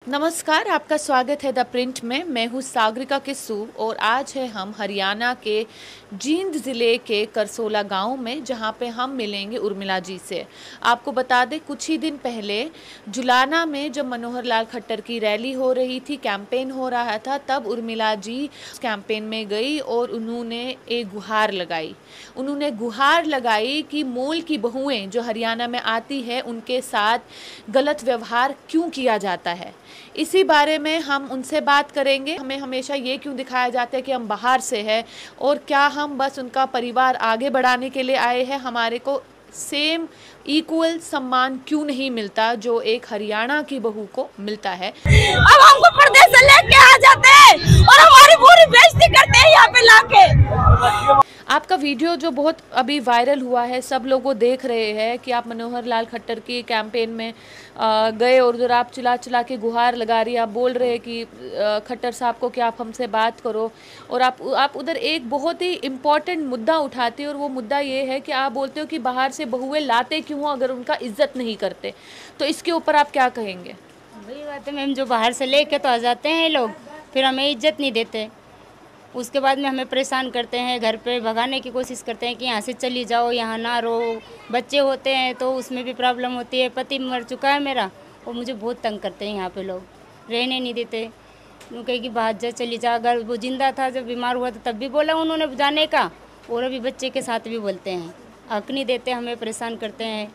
नमस्कार, आपका स्वागत है द प्रिंट में। मैं हूँ सागरिका किस्सू और आज है हम हरियाणा के जींद ज़िले के करसोला गांव में, जहां पे हम मिलेंगे उर्मिला जी से। आपको बता दें, कुछ ही दिन पहले जुलाना में जब मनोहर लाल खट्टर की रैली हो रही थी, कैंपेन हो रहा था, तब उर्मिला जी उस कैंपेन में गई और उन्होंने एक गुहार लगाई। उन्होंने गुहार लगाई कि मूल की बहुएं जो हरियाणा में आती है उनके साथ गलत व्यवहार क्यों किया जाता है। इसी बारे में हम उनसे बात करेंगे। हमें हमेशा ये क्यों दिखाया जाता है कि हम बाहर से हैं, और क्या हम बस उनका परिवार आगे बढ़ाने के लिए आए हैं। हमारे को सेम इक्वल सम्मान क्यों नहीं मिलता जो एक हरियाणा की बहू को मिलता है। अब हमको प्रदेश से लेके आ जाते हैं और हमारी पूरी बेइज्जती करते हैं यहाँ पे लाके। आपका वीडियो जो बहुत अभी वायरल हुआ है, सब लोगों देख रहे हैं कि आप मनोहर लाल खट्टर की कैंपेन में गए और उधर आप चिल्ला चिल्ला के गुहार लगा रही, आप बोल रहे हैं कि खट्टर साहब को कि आप हमसे बात करो, और आप उधर एक बहुत ही इम्पॉर्टेंट मुद्दा उठाते हो, और वो मुद्दा ये है कि आप बोलते हो कि बाहर से बहुएं लाते क्यों हो अगर उनका इज्जत नहीं करते। तो इसके ऊपर आप क्या कहेंगे? वही बात है मैम, जो बाहर से लेके तो आ जाते हैं लोग, फिर हमें इज्जत नहीं देते, उसके बाद में हमें परेशान करते हैं, घर पे भगाने की कोशिश करते हैं कि यहाँ से चली जाओ, यहाँ ना रहो। बच्चे होते हैं तो उसमें भी प्रॉब्लम होती है। पति मर चुका है मेरा, और मुझे बहुत तंग करते हैं यहाँ पे लोग, रहने नहीं देते। वो कहे कि बाहर जा, चली जा। अगर वो जिंदा था, जब बीमार हुआ था तब भी बोला उन्होंने जाने का, और अभी बच्चे के साथ भी बोलते हैं। हक नहीं देते, हमें परेशान करते हैं।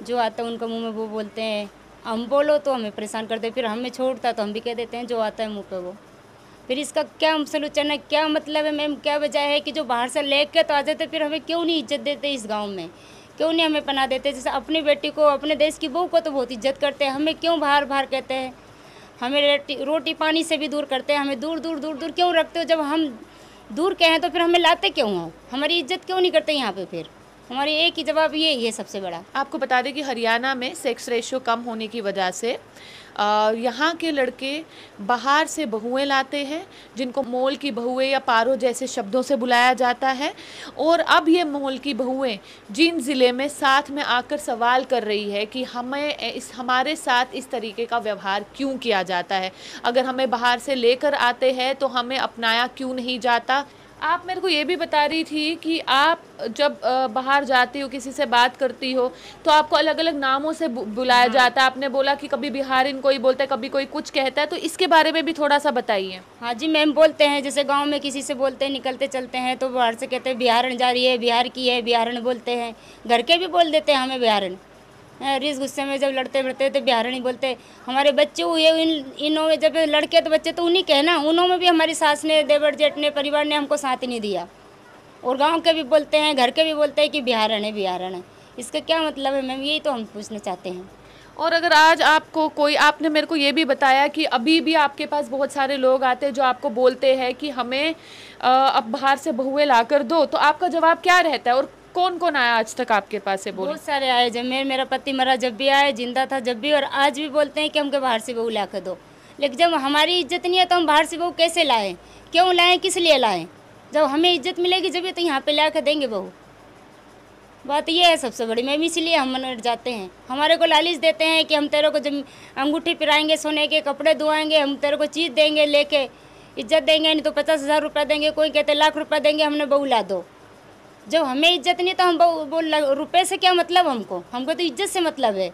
जो आता है उनका मुँह में वो बोलते हैं, हम बोलो तो हमें परेशान करते हैं। फिर हमें छोड़ता तो हम भी कह देते हैं जो आता है मुँह पे वो। फिर इसका क्या सलूचन है, क्या मतलब है मैम, क्या वजह है कि जो बाहर से लेके तो आ जाते, फिर हमें क्यों नहीं इज्जत देते इस गांव में, क्यों नहीं हमें पना देते। जैसे अपनी बेटी को, अपने देश की बहू को तो बहुत इज्जत करते हैं, हमें क्यों बाहर बाहर कहते हैं। हमें रोटी पानी से भी दूर करते हैं, हमें दूर दूर दूर दूर क्यों रखते हो। जब हम दूर के हैं तो फिर हमें लाते क्यों हो, हमारी इज्जत क्यों नहीं करते यहाँ पर। फिर हमारी एक ही जवाब ये है सबसे बड़ा। आपको बता दें कि हरियाणा में सेक्स रेशियो कम होने की वजह से यहाँ के लड़के बाहर से बहुएं लाते हैं, जिनको मोल की बहुएं या पारो जैसे शब्दों से बुलाया जाता है। और अब ये मोल की बहुएं जींद ज़िले में साथ में आकर सवाल कर रही है कि हमारे साथ इस तरीके का व्यवहार क्यों किया जाता है। अगर हमें बाहर से लेकर आते हैं तो हमें अपनाया क्यों नहीं जाता। आप मेरे को ये भी बता रही थी कि आप जब बाहर जाती हो, किसी से बात करती हो, तो आपको अलग अलग नामों से बुलाया जाता है। आपने बोला कि कभी बिहारिन कोई बोलता है, कभी कोई कुछ कहता है, तो इसके बारे में भी थोड़ा सा बताइए। हाँ जी मैम, बोलते हैं जैसे गांव में किसी से बोलते हैं, निकलते चलते हैं तो बाहर से कहते हैं बिहारन जा रही है, बिहार की है, बिहारन बोलते हैं। घर के भी बोल देते हैं हमें बिहारन। इस गुस्से में जब लड़ते बढ़ते तो बिहारन ही बोलते। हमारे बच्चे हुए इनों में, जब लड़के तो बच्चे तो उन्हीं के हैं ना, उन्हों में भी हमारी सास ने, देवर जेठ ने, परिवार ने हमको साथ ही नहीं दिया। और गांव के भी बोलते हैं, घर के भी बोलते हैं कि बिहारन है, बिहारन है। इसका क्या मतलब है मैम, यही तो हम पूछना चाहते हैं। और अगर आज आपको कोई, आपने मेरे को ये भी बताया कि अभी भी आपके पास बहुत सारे लोग आते हैं जो आपको बोलते हैं कि हमें अब बाहर से बहुएं ला कर दो, तो आपका जवाब क्या रहता है? और कौन कौन आया आज तक आपके पास से बोले? बहुत सारे आए। जब मेरा पति मरा जब भी आए, जिंदा था जब भी, और आज भी बोलते हैं कि हमको बाहर से बहू ला कर दो। लेकिन जब हमारी इज्जत नहीं है तो हम बाहर से बहू कैसे लाएं, क्यों लाएं, किस लिए लाएं? जब हमें इज्जत मिलेगी जब तो यहाँ पे ला कर देंगे बहू। बात ये है सबसे बड़ी मैम, इसीलिए हम मन जाते हैं। हमारे को लालच देते हैं कि हम तेरे को जब अंगूठी पिराएंगे, सोने के कपड़े धुआएंगे, हम तेरे को चीज़ देंगे, लेके इज्जत देंगे, नहीं तो 50,000 रुपये देंगे, कोई कहते लाख रुपये देंगे, हमने बहू ला दो। जब हमें इज्जत नहीं तो हम रुपये से क्या मतलब, हमको तो इज्जत से मतलब है।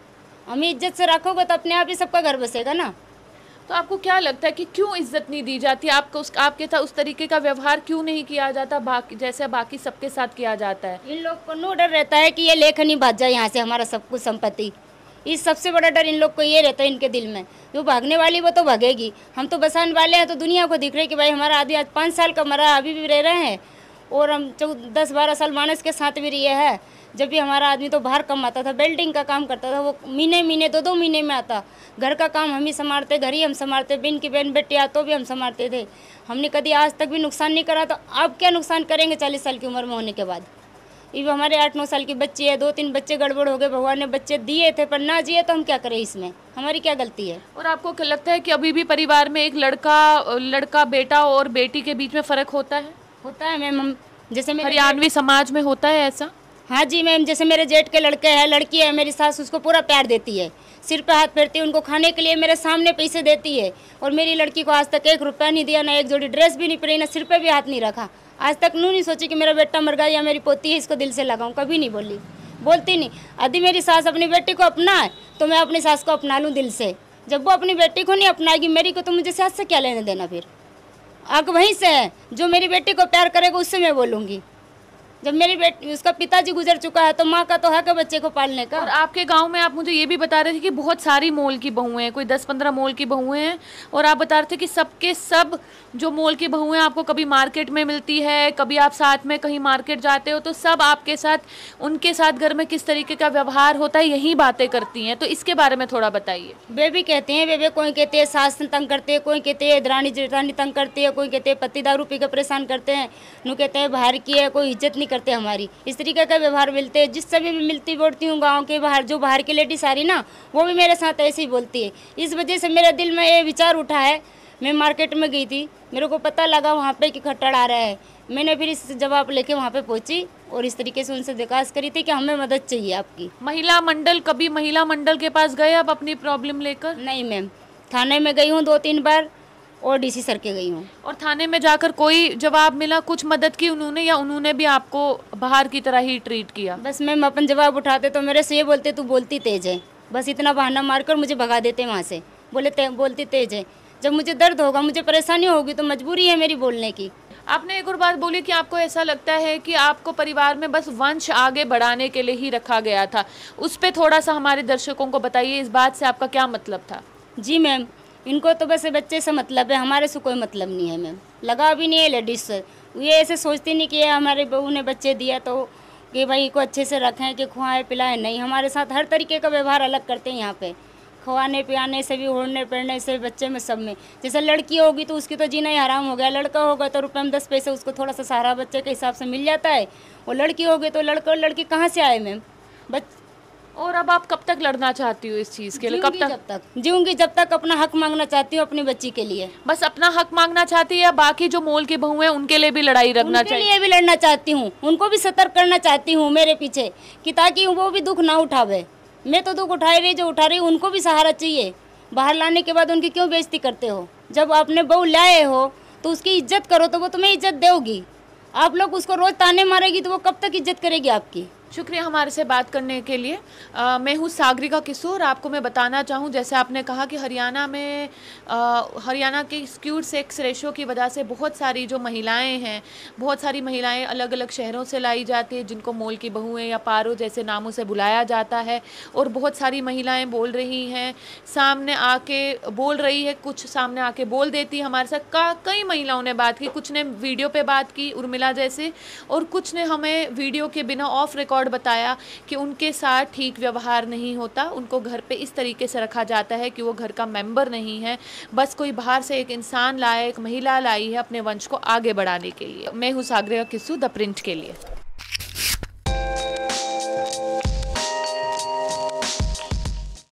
हमें इज्जत से रखोगे तो अपने आप ही सबका घर बसेगा ना। तो आपको क्या लगता है कि क्यों इज्जत नहीं दी जाती? आपको आपके साथ उस तरीके का व्यवहार क्यों नहीं किया जाता जैसे बाकी सबके साथ किया जाता है? इन लोग को नो डर रहता है कि ये लेखन ही भाग जाए यहाँ से, हमारा सब कुछ संपत्ति। इस सबसे बड़ा डर इन लोग को ये रहता है इनके दिल में। जो भागने वाली वो तो भागेगी, हम तो बसाने वाले हैं, तो दुनिया को दिख रहे कि भाई हमारा आदमी आज 5 साल का मरा, अभी भी रह रहे हैं। और हम 10-12 साल मानस के साथ भी रहे हैं। जब भी हमारा आदमी तो बाहर कमाता था, बिल्डिंग का काम करता था, वो महीने 2-2 महीने में आता। घर का काम हम ही संभालते, घर ही हम संभालते, बिन की बहन बेटी आ तो भी हम संभालते थे। हमने कभी आज तक भी नुकसान नहीं करा, तो अब क्या नुकसान करेंगे 40 साल की उम्र में होने के बाद। ये हमारे 8-9 साल की बच्ची है, 2-3 बच्चे गड़बड़ हो गए, भगवान ने बच्चे दिए थे पर ना जिए, तो हम क्या करें, इसमें हमारी क्या गलती है। और आपको क्या लगता है कि अभी भी परिवार में एक लड़का बेटा और बेटी के बीच में फ़र्क होता है? होता है मैम, हम जैसे हरियाणवी समाज में होता है ऐसा? हाँ जी मैम, जैसे मेरे जेठ के लड़के हैं, लड़की है, मेरी सास उसको पूरा प्यार देती है, सिर पे हाथ फेरती है, उनको खाने के लिए मेरे सामने पैसे देती है। और मेरी लड़की को आज तक 1 रुपया नहीं दिया, ना एक जोड़ी ड्रेस भी नहीं पहनी, ना सिर पे भी हाथ नहीं रखा। आज तक नहीं सोची कि मेरा बेटा मर गया या मेरी पोती है, इसको दिल से लगाऊं, कभी नहीं बोलती नहीं। यदि मेरी सास अपनी बेटी को अपना है तो मैं अपनी सास को अपना लूँ दिल से। जब वो अपनी बेटी को नहीं अपनाएगी मेरी को, तो मुझे सास से क्या लेने देना? फिर आग वहीं से है, जो मेरी बेटी को प्यार करेगा उससे मैं बोलूँगी। जब मेरी बेटी, उसका पिताजी गुजर चुका है तो माँ का तो हक है बच्चे को पालने का। और आपके गांव में आप मुझे ये भी बता रहे थे कि बहुत सारी मोल की बहुएं हैं, कोई 10-15 मोल की बहुएं हैं, और आप बता रहे थे कि सबके सब जो मोल की बहुएं आपको कभी मार्केट में मिलती है, कभी आप साथ में कहीं मार्केट जाते हो, तो सब आपके साथ, उनके साथ घर में किस तरीके का व्यवहार होता है, यही बातें करती हैं। तो इसके बारे में थोड़ा बताइए। वे भी कहते हैं, वे कोई कहते हैं सास तंग करते हैं, कोई कहते हैं दरानी जेठानी तंग करती है, कोई कहते हैं पति दारू पी के परेशान करते हैं, नु कहते हैं बाहर की है, कोई इज्जत नहीं करते हमारी। इस तरीके का व्यवहार मिलते हैं। जिससे भी मिलती बोलती हूँ गांव के बाहर, जो बाहर की लेडीज आ रही ना, वो भी मेरे साथ ऐसे ही बोलती है। इस वजह से मेरे दिल में ये विचार उठा है। मैं मार्केट में गई थी, मेरे को पता लगा वहाँ पे कि खट्टर आ रहा है। मैंने फिर इस जवाब लेके वहाँ पे पहुँची और इस तरीके से उनसे दरखास्त करी थी कि हमें मदद चाहिए आपकी। महिला मंडल, कभी महिला मंडल के पास गए आप अपनी प्रॉब्लम लेकर? नहीं मैम, थाने में गई हूँ 2-3 बार और डीसी सर के गई हूँ। और थाने में जाकर कोई जवाब मिला, कुछ मदद की उन्होंने, या उन्होंने भी आपको बाहर की तरह ही ट्रीट किया? बस मैम अपन जवाब उठाते तो मेरे से ये बोलते तू बोलती तेज है, बस इतना बहाना मारकर मुझे भगा देते वहाँ से। बोलती तेज है। जब मुझे दर्द होगा, मुझे परेशानी होगी तो मजबूरी है मेरी बोलने की। आपने एक और बात बोली कि आपको ऐसा लगता है कि आपको परिवार में बस वंश आगे बढ़ाने के लिए ही रखा गया था। उस पर थोड़ा सा हमारे दर्शकों को बताइए, इस बात से आपका क्या मतलब था? जी मैम, इनको तो बस बच्चे से मतलब है, हमारे से कोई मतलब नहीं है मैम। लगा भी नहीं है लेडीज से। ये ऐसे सोचती नहीं कि हमारे बहू ने बच्चे दिया तो कि भाई को अच्छे से रखें, कि खुआएं पिलाएं। नहीं, हमारे साथ हर तरीके का व्यवहार अलग करते हैं यहाँ पे। खवाने पिलाने से भी, ओढ़ने पहनने से, बच्चे में, सब में। जैसे लड़की होगी तो उसकी तो जीना ही हराम हो गया, लड़का होगा तो रुपये में 10 पैसे उसको थोड़ा सा सहारा बच्चे के हिसाब से मिल जाता है। और लड़की होगी तो लड़का और लड़की कहाँ से आए मैम? और अब आप कब तक लड़ना चाहती हो इस चीज़ के लिए? कब तक? जीऊंगी जब तक अपना हक मांगना चाहती हूँ अपनी बच्ची के लिए। बस अपना हक मांगना चाहती है, या बाकी जो मोल की बहू है उनके लिए भी लड़ाई रखना चाहिए? उनके लिए भी लड़ना चाहती हूँ, उनको भी सतर्क करना चाहती हूँ मेरे पीछे, कि ताकि वो भी दुख ना उठावे। मैं तो दुख उठा रही, जो उठा रही उनको भी सहारा चाहिए। बाहर लाने के बाद उनकी क्यों बेइज्जती करते हो? जब आपने बहू लाए हो तो उसकी इज्जत करो, तो वो तुम्हें इज्जत देगी। आप लोग उसको रोज ताने मारेगी तो वो कब तक इज्जत करेगी आपकी? शुक्रिया हमारे से बात करने के लिए। मैं हूँ सागरिका किशोर। आपको मैं बताना चाहूँ, जैसे आपने कहा कि हरियाणा में हरियाणा के स्क्यूड सेक्स रेशो की वजह से बहुत सारी जो महिलाएं हैं, बहुत सारी महिलाएं अलग अलग शहरों से लाई जाती है, जिनको मोल की बहुएं या पारो जैसे नामों से बुलाया जाता है। और बहुत सारी महिलाएं बोल रही हैं, सामने आके बोल रही है, कुछ सामने आके बोल देती है। हमारे साथ कई महिलाओं ने बात की, कुछ ने वीडियो पे बात की उर्मिला जैसे, और कुछ ने हमें वीडियो के बिना ऑफ रिकॉर्ड बताया कि उनके साथ ठीक व्यवहार नहीं होता। उनको घर पे इस तरीके से रखा जाता है कि वो घर का मेंबर नहीं है, बस कोई बाहर से एक इंसान लाया, एक महिला लाई है अपने वंश को आगे बढ़ाने के लिए। मैं हूँ सागरिका किशोर, द प्रिंट के लिए।